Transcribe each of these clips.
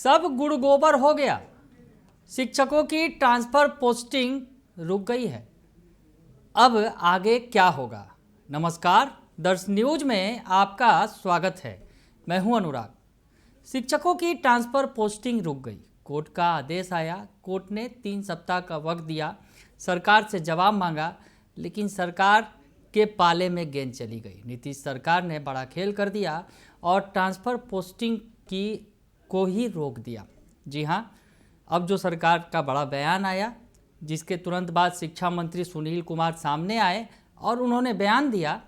सब गुड़ गोबर हो गया। शिक्षकों की ट्रांसफर पोस्टिंग रुक गई है। अब आगे क्या होगा? नमस्कार, दर्श न्यूज में आपका स्वागत है। मैं हूं अनुराग। शिक्षकों की ट्रांसफर पोस्टिंग रुक गई। कोर्ट का आदेश आया। कोर्ट ने 3 सप्ताह का वक्त दिया, सरकार से जवाब मांगा, लेकिन सरकार के पाले में गेंद चली गई। नीतीश सरकार ने बड़ा खेल कर दिया और ट्रांसफर पोस्टिंग को ही रोक दिया। जी हाँ, अब जो सरकार का बड़ा बयान आया, जिसके तुरंत बाद शिक्षा मंत्री सुनील कुमार सामने आए और उन्होंने बयान दिया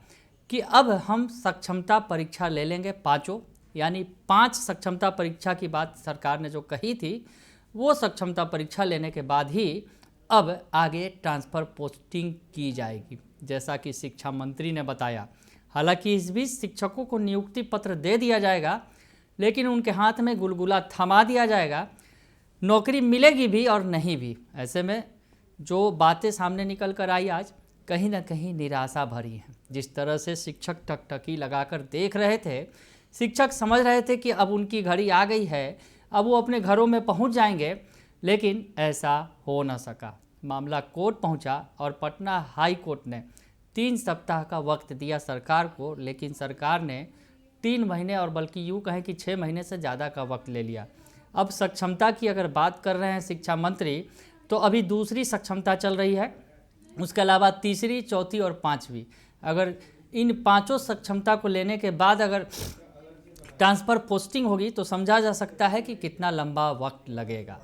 कि अब हम सक्षमता परीक्षा ले लेंगे पाँचों, यानी 5 सक्षमता परीक्षा की बात सरकार ने जो कही थी, वो सक्षमता परीक्षा लेने के बाद ही अब आगे ट्रांसफ़र पोस्टिंग की जाएगी, जैसा कि शिक्षा मंत्री ने बताया। हालांकि इस बीच शिक्षकों को नियुक्ति पत्र दे दिया जाएगा, लेकिन उनके हाथ में गुलगुला थमा दिया जाएगा। नौकरी मिलेगी भी और नहीं भी। ऐसे में जो बातें सामने निकल कर आई आज, कहीं ना कहीं निराशा भरी हैं। जिस तरह से शिक्षक टकटकी लगाकर देख रहे थे, शिक्षक समझ रहे थे कि अब उनकी घड़ी आ गई है, अब वो अपने घरों में पहुंच जाएंगे, लेकिन ऐसा हो न सका। मामला कोर्ट पहुंचा और पटना हाई कोर्ट ने 3 सप्ताह का वक्त दिया सरकार को, लेकिन सरकार ने 3 महीने और बल्कि यूँ कहें कि 6 महीने से ज़्यादा का वक्त ले लिया। अब सक्षमता की अगर बात कर रहे हैं शिक्षा मंत्री, तो अभी दूसरी सक्षमता चल रही है, उसके अलावा तीसरी, चौथी और 5वीं। अगर इन 5 सक्षमता को लेने के बाद अगर ट्रांसफ़र पोस्टिंग होगी तो समझा जा सकता है कि कितना लंबा वक्त लगेगा।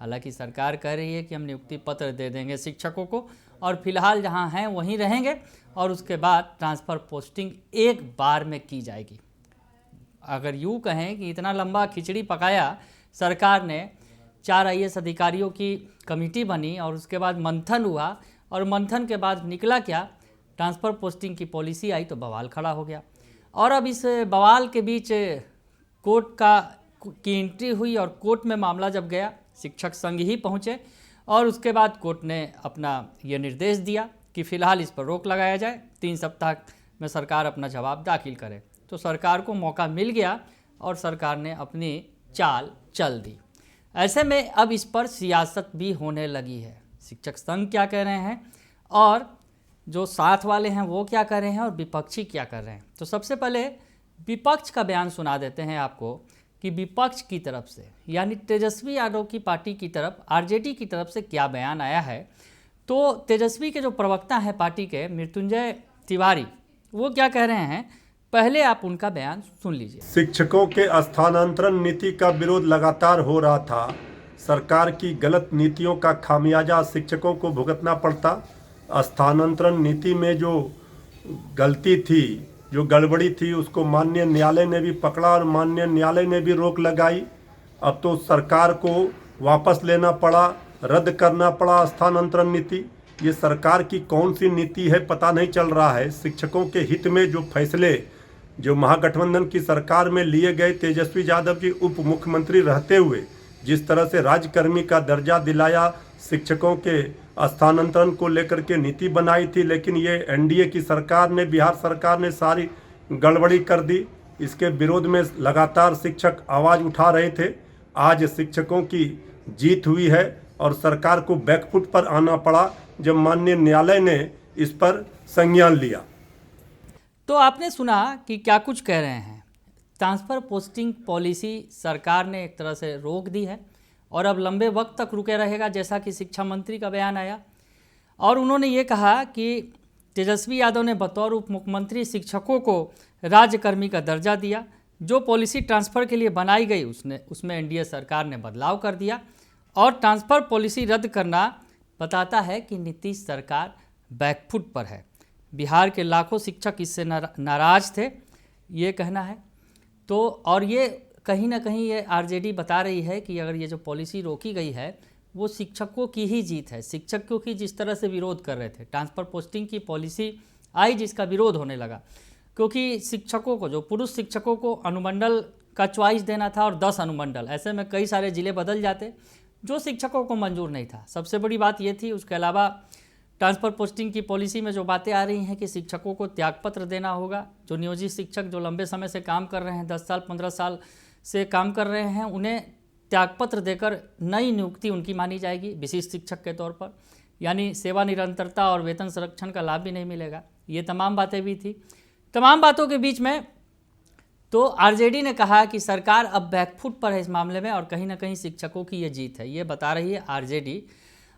हालांकि सरकार कह रही है कि हम नियुक्ति पत्र दे देंगे शिक्षकों को और फिलहाल जहां हैं वहीं रहेंगे और उसके बाद ट्रांसफ़र पोस्टिंग एक बार में की जाएगी। अगर यूँ कहें कि इतना लंबा खिचड़ी पकाया सरकार ने, 4 IAS अधिकारियों की कमेटी बनी और उसके बाद मंथन हुआ और मंथन के बाद निकला क्या? ट्रांसफ़र पोस्टिंग की पॉलिसी आई तो बवाल खड़ा हो गया। और अब इस बवाल के बीच कोर्ट की एंट्री हुई और कोर्ट में मामला जब गया, शिक्षक संघ ही पहुँचे और उसके बाद कोर्ट ने अपना ये निर्देश दिया कि फ़िलहाल इस पर रोक लगाया जाए, 3 सप्ताह में सरकार अपना जवाब दाखिल करे। तो सरकार को मौका मिल गया और सरकार ने अपनी चाल चल दी। ऐसे में अब इस पर सियासत भी होने लगी है। शिक्षक संघ क्या कह रहे हैं और जो साथ वाले हैं वो क्या कर रहे हैं और विपक्षी क्या कर रहे हैं। तो सबसे पहले विपक्ष का बयान सुना देते हैं आपको कि विपक्ष की तरफ से, यानी तेजस्वी यादव की पार्टी की तरफ, आरजेडी की तरफ से क्या बयान आया है। तो तेजस्वी के जो प्रवक्ता हैं पार्टी के, मृत्युंजय तिवारी, वो क्या कह रहे हैं, पहले आप उनका बयान सुन लीजिए। शिक्षकों के स्थानांतरण नीति का विरोध लगातार हो रहा था। सरकार की गलत नीतियों का खामियाजा शिक्षकों को भुगतना पड़ता। स्थानांतरण नीति में जो गलती थी, जो गड़बड़ी थी, उसको माननीय न्यायालय ने भी पकड़ा और माननीय न्यायालय ने भी रोक लगाई। अब तो सरकार को वापस लेना पड़ा, रद्द करना पड़ा स्थानांतरण नीति। ये सरकार की कौन सी नीति है पता नहीं चल रहा है। शिक्षकों के हित में जो फैसले जो महागठबंधन की सरकार में लिए गए, तेजस्वी यादव जी उप मुख्यमंत्री रहते हुए जिस तरह से राज्यकर्मी का दर्जा दिलाया, शिक्षकों के स्थानांतरण को लेकर के नीति बनाई थी, लेकिन ये एनडीए की सरकार ने, बिहार सरकार ने सारी गड़बड़ी कर दी। इसके विरोध में लगातार शिक्षक आवाज़ उठा रहे थे। आज शिक्षकों की जीत हुई है और सरकार को बैकफुट पर आना पड़ा जब माननीय न्यायालय ने इस पर संज्ञान लिया। तो आपने सुना कि क्या कुछ कह रहे हैं। ट्रांसफ़र पोस्टिंग पॉलिसी सरकार ने एक तरह से रोक दी है और अब लंबे वक्त तक रुके रहेगा, जैसा कि शिक्षा मंत्री का बयान आया। और उन्होंने ये कहा कि तेजस्वी यादव ने बतौर उप मुख्यमंत्री शिक्षकों को राज्यकर्मी का दर्जा दिया। जो पॉलिसी ट्रांसफ़र के लिए बनाई गई उसमें एनडीए सरकार ने बदलाव कर दिया और ट्रांसफ़र पॉलिसी रद्द करना बताता है कि नीतीश सरकार बैकफुट पर है। बिहार के लाखों शिक्षक इससे नाराज़ थे, ये कहना है। तो और ये कहीं ना कहीं ये आरजेडी बता रही है कि अगर ये जो पॉलिसी रोकी गई है वो शिक्षकों की ही जीत है। शिक्षकों की जिस तरह से विरोध कर रहे थे, ट्रांसफ़र पोस्टिंग की पॉलिसी आई जिसका विरोध होने लगा, क्योंकि शिक्षकों को, जो पुरुष शिक्षकों को अनुमंडल का चॉइस देना था और 10 अनुमंडल, ऐसे में कई सारे ज़िले बदल जाते, जो शिक्षकों को मंजूर नहीं था। सबसे बड़ी बात ये थी। उसके अलावा ट्रांसफ़र पोस्टिंग की पॉलिसी में जो बातें आ रही हैं कि शिक्षकों को त्यागपत्र देना होगा। जो नियोजित शिक्षक जो लंबे समय से काम कर रहे हैं, 10 साल 15 साल से काम कर रहे हैं, उन्हें त्यागपत्र देकर नई नियुक्ति उनकी मानी जाएगी विशिष्ट शिक्षक के तौर पर, यानी सेवा निरंतरता और वेतन संरक्षण का लाभ भी नहीं मिलेगा। ये तमाम बातें भी थी। तमाम बातों के बीच में तो आरजेडी ने कहा कि सरकार अब बैकफुट पर है इस मामले में और कहीं ना कहीं शिक्षकों की ये जीत है, ये बता रही है आरजेडी।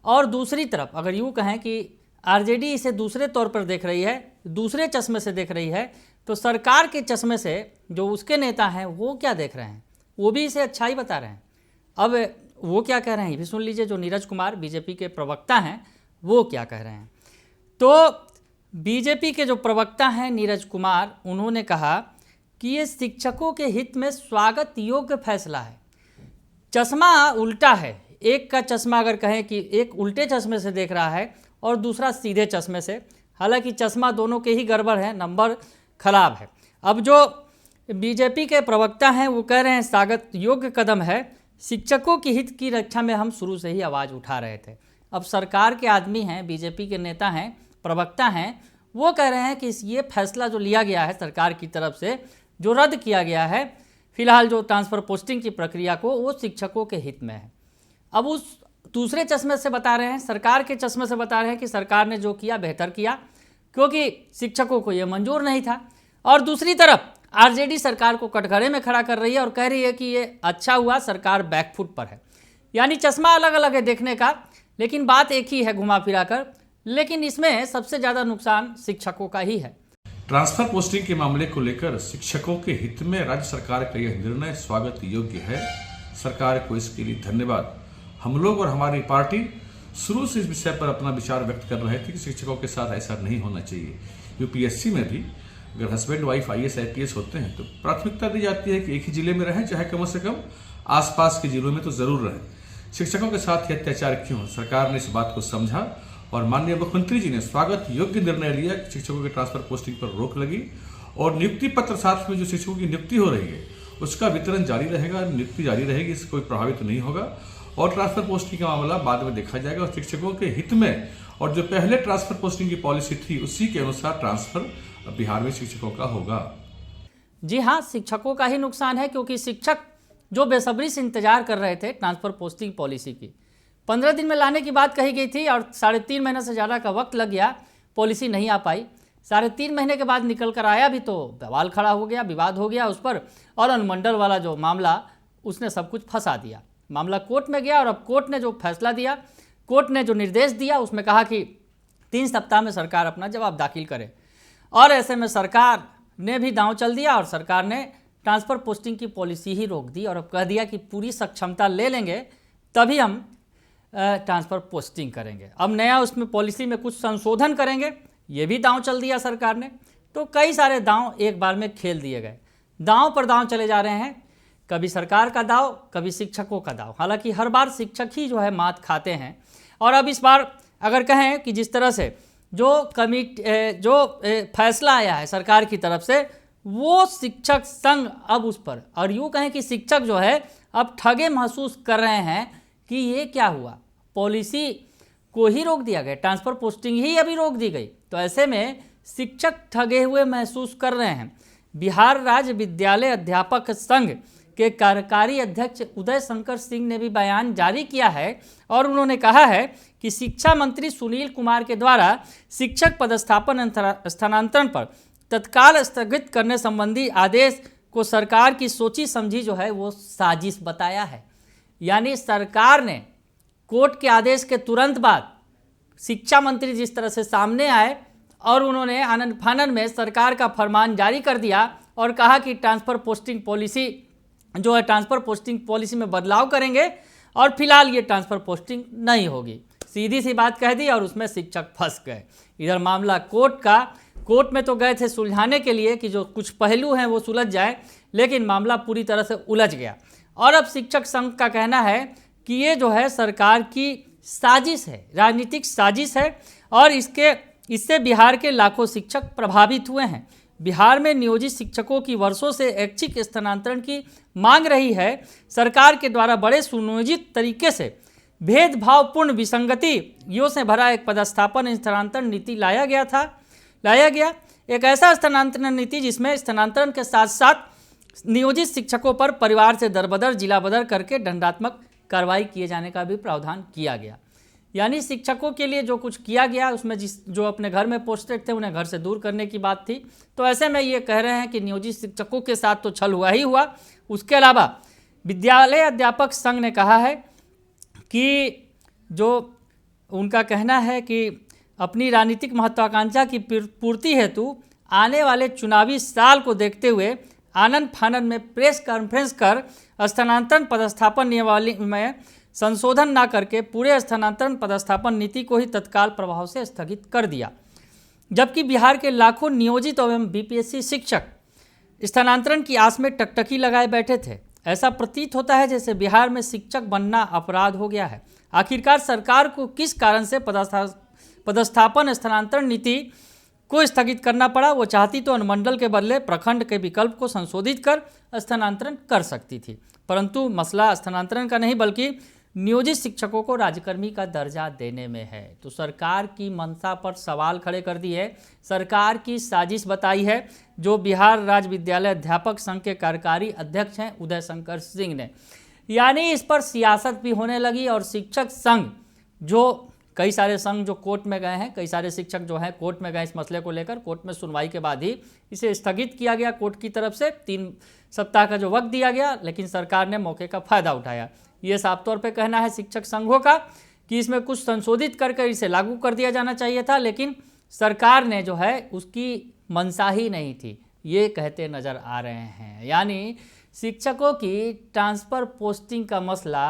और दूसरी तरफ अगर यूँ कहें कि आरजेडी इसे दूसरे तौर पर देख रही है, दूसरे चश्मे से देख रही है, तो सरकार के चश्मे से जो उसके नेता हैं वो क्या देख रहे हैं, वो भी इसे अच्छा ही बता रहे हैं। अब वो क्या कह रहे हैं ये भी सुन लीजिए। जो नीरज कुमार बीजेपी के प्रवक्ता हैं वो क्या कह रहे हैं। तो बीजेपी के जो प्रवक्ता हैं नीरज कुमार, उन्होंने कहा कि ये शिक्षकों के हित में स्वागत योग्य फैसला है। चश्मा उल्टा है, एक का चश्मा अगर कहें कि एक उल्टे चश्मे से देख रहा है और दूसरा सीधे चश्मे से, हालांकि चश्मा दोनों के ही गड़बड़ है, नंबर खराब है। अब जो बीजेपी के प्रवक्ता हैं वो कह रहे हैं स्वागत योग्य कदम है, शिक्षकों के हित की रक्षा में हम शुरू से ही आवाज़ उठा रहे थे। अब सरकार के आदमी हैं, बीजेपी के नेता हैं, प्रवक्ता हैं, वो कह रहे हैं कि ये फैसला जो लिया गया है सरकार की तरफ से, जो रद्द किया गया है फिलहाल जो ट्रांसफ़र पोस्टिंग की प्रक्रिया को, वो शिक्षकों के हित में है। अब उस दूसरे चश्मे से बता रहे हैं, सरकार के चश्मे से बता रहे हैं कि सरकार ने जो किया बेहतर किया, क्योंकि शिक्षकों को ये मंजूर नहीं था। और दूसरी तरफ आरजेडी सरकार को कटघरे में खड़ा कर रही है और कह रही है कि ये अच्छा हुआ सरकार बैकफुट पर है। यानी चश्मा अलग अलग है देखने का, लेकिन बात एक ही है घुमा फिरा कर। लेकिन इसमें सबसे ज़्यादा नुकसान शिक्षकों का ही है। ट्रांसफर पोस्टिंग के मामले को लेकर शिक्षकों के हित में राज्य सरकार का यह निर्णय स्वागत योग्य है। सरकार को इसके लिए धन्यवाद। हम लोग और हमारी पार्टी शुरू से इस विषय पर अपना विचार व्यक्त कर रहे थे कि शिक्षकों के साथ ऐसा नहीं होना चाहिए। यूपीएससी में भी अगर हस्बैंड वाइफ आईएएस आईपीएस होते हैं तो प्राथमिकता दी जाती है कि एक ही जिले में रहें, चाहे कम से कम आसपास के जिलों में तो जरूर रहें। शिक्षकों के साथ यह अत्याचार क्यों? सरकार ने इस बात को समझा और माननीय मुख्यमंत्री जी ने स्वागत योग्य निर्णय लिया कि शिक्षकों के ट्रांसफर पोस्टिंग पर रोक लगी और नियुक्ति पत्र साथ में जो शिक्षकों की नियुक्ति हो रही है उसका वितरण जारी रहेगा, नियुक्ति जारी रहेगी, इससे कोई प्रभावित नहीं होगा। और ट्रांसफर पोस्टिंग का मामला बाद में देखा जाएगा और शिक्षकों के हित में, और जो पहले ट्रांसफर पोस्टिंग की पॉलिसी थी उसी के अनुसार ट्रांसफर बिहार में शिक्षकों का होगा। जी हाँ, शिक्षकों का ही नुकसान है, क्योंकि शिक्षक जो बेसब्री से इंतजार कर रहे थे ट्रांसफर पोस्टिंग पॉलिसी की, 15 दिन में लाने की बात कही गई थी और 3.5 महीने से ज़्यादा का वक्त लग गया, पॉलिसी नहीं आ पाई। 3.5 महीने के बाद निकल कर आया भी तो बवाल खड़ा हो गया, विवाद हो गया उस पर, और अनुमंडल वाला जो मामला उसने सब कुछ फंसा दिया। मामला कोर्ट में गया और अब कोर्ट ने जो फैसला दिया, कोर्ट ने जो निर्देश दिया उसमें कहा कि 3 सप्ताह में सरकार अपना जवाब दाखिल करे। और ऐसे में सरकार ने भी दांव चल दिया और सरकार ने ट्रांसफ़र पोस्टिंग की पॉलिसी ही रोक दी और अब कह दिया कि पूरी सक्षमता ले लेंगे तभी हम ट्रांसफ़र पोस्टिंग करेंगे। अब नया उसमें पॉलिसी में कुछ संशोधन करेंगे, ये भी दांव चल दिया सरकार ने। तो कई सारे दांव एक बार में खेल दिए गए, दांव पर दांव चले जा रहे हैं, कभी सरकार का दांव, कभी शिक्षकों का दांव। हालांकि हर बार शिक्षक ही जो है मात खाते हैं। और अब इस बार अगर कहें कि जिस तरह से जो फैसला आया है सरकार की तरफ से, वो शिक्षक संघ अब उस पर, और यूँ कहें कि शिक्षक जो है अब ठगे महसूस कर रहे हैं कि ये क्या हुआ, पॉलिसी को ही रोक दिया गया, ट्रांसफ़र पोस्टिंग ही अभी रोक दी गई। तो ऐसे में शिक्षक ठगे हुए महसूस कर रहे हैं। बिहार राज्य विद्यालय अध्यापक संघ के कार्यकारी अध्यक्ष उदय शंकर सिंह ने भी बयान जारी किया है और उन्होंने कहा है कि शिक्षा मंत्री सुनील कुमार के द्वारा शिक्षक पदस्थापन स्थानांतरण पर तत्काल स्थगित करने संबंधी आदेश को सरकार की सोची समझी जो है वो साजिश बताया है। यानी सरकार ने कोर्ट के आदेश के तुरंत बाद शिक्षा मंत्री जिस तरह से सामने आए और उन्होंने आनन फानन में सरकार का फरमान जारी कर दिया और कहा कि ट्रांसफ़र पोस्टिंग पॉलिसी जो है, ट्रांसफ़र पोस्टिंग पॉलिसी में बदलाव करेंगे और फिलहाल ये ट्रांसफ़र पोस्टिंग नहीं होगी। सीधी सी बात कह दी और उसमें शिक्षक फंस गए। इधर मामला कोर्ट में तो गए थे सुलझाने के लिए कि जो कुछ पहलू हैं वो सुलझ जाए, लेकिन मामला पूरी तरह से उलझ गया। और अब शिक्षक संघ का कहना है कि ये जो है सरकार की साजिश है, राजनीतिक साजिश है और इससे बिहार के लाखों शिक्षक प्रभावित हुए हैं। बिहार में नियोजित शिक्षकों की वर्षों से ऐच्छिक स्थानांतरण की मांग रही है। सरकार के द्वारा बड़े सुनियोजित तरीके से भेदभावपूर्ण विसंगतियों से भरा एक पदस्थापन स्थानांतरण नीति लाया गया एक ऐसा स्थानांतरण नीति जिसमें स्थानांतरण के साथ साथ नियोजित शिक्षकों पर परिवार से दरबदर जिला बदर करके दंडात्मक कार्रवाई किए जाने का भी प्रावधान किया गया। यानी शिक्षकों के लिए जो कुछ किया गया उसमें जो अपने घर में पोस्टेड थे उन्हें घर से दूर करने की बात थी। तो ऐसे में ये कह रहे हैं कि नियोजित शिक्षकों के साथ तो छल हुआ ही हुआ। उसके अलावा विद्यालय अध्यापक संघ ने कहा है कि जो उनका कहना है कि अपनी राजनीतिक महत्वाकांक्षा की पूर्ति हेतु आने वाले चुनावी साल को देखते हुए आनंद फानंद में प्रेस कॉन्फ्रेंस कर स्थानांतरण पदस्थापन नियमावली में संशोधन न करके पूरे स्थानांतरण पदस्थापन नीति को ही तत्काल प्रभाव से स्थगित कर दिया। जबकि बिहार के लाखों नियोजित एवं बीपीएससी शिक्षक स्थानांतरण की आस में टकटकी लगाए बैठे थे। ऐसा प्रतीत होता है जैसे बिहार में शिक्षक बनना अपराध हो गया है। आखिरकार सरकार को किस कारण से पदस्थापन स्थानांतरण नीति को स्थगित करना पड़ा? वो चाहती तो अनुमंडल के बदले प्रखंड के विकल्प को संशोधित कर स्थानांतरण कर सकती थी, परंतु मसला स्थानांतरण का नहीं बल्कि नियोजित शिक्षकों को राज्यकर्मी का दर्जा देने में है। तो सरकार की मंशा पर सवाल खड़े कर दी है, सरकार की साजिश बताई है जो बिहार राज्य विद्यालय अध्यापक संघ के कार्यकारी अध्यक्ष हैं उदय शंकर सिंह ने। यानी इस पर सियासत भी होने लगी और शिक्षक संघ जो कई सारे संघ जो कोर्ट में गए हैं, कई सारे शिक्षक जो हैं कोर्ट में गए इस मसले को लेकर। कोर्ट में सुनवाई के बाद ही इसे स्थगित किया गया कोर्ट की तरफ से। 3 सप्ताह का जो वक्त दिया गया, लेकिन सरकार ने मौके का फ़ायदा उठाया। ये साफ तौर पे कहना है शिक्षक संघों का कि इसमें कुछ संशोधित करके इसे लागू कर दिया जाना चाहिए था, लेकिन सरकार ने जो है उसकी मंशा ही नहीं थी, ये कहते नज़र आ रहे हैं। यानी शिक्षकों की ट्रांसफ़र पोस्टिंग का मसला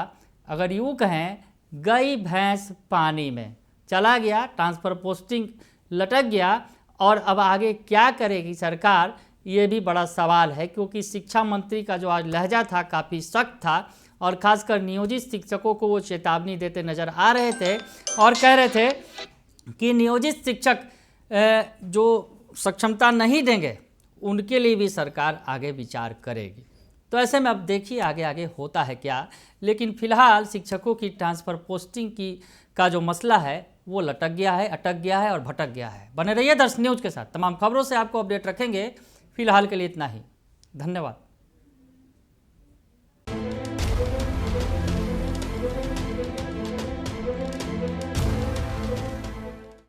अगर यूँ कहें गई भैंस पानी में चला गया, ट्रांसफ़र पोस्टिंग लटक गया और अब आगे क्या करेगी सरकार, ये भी बड़ा सवाल है। क्योंकि शिक्षा मंत्री का जो आज लहजा था काफ़ी सख्त था और ख़ासकर नियोजित शिक्षकों को वो चेतावनी देते नज़र आ रहे थे और कह रहे थे कि नियोजित शिक्षक जो सक्षमता नहीं देंगे उनके लिए भी सरकार आगे विचार करेगी। तो ऐसे में अब देखिए आगे आगे होता है क्या। लेकिन फिलहाल शिक्षकों की ट्रांसफ़र पोस्टिंग का जो मसला है वो लटक गया है, अटक गया है और भटक गया है। बने रहिए दर्श न्यूज़ के साथ, तमाम खबरों से आपको अपडेट रखेंगे। फिलहाल के लिए इतना ही, धन्यवाद।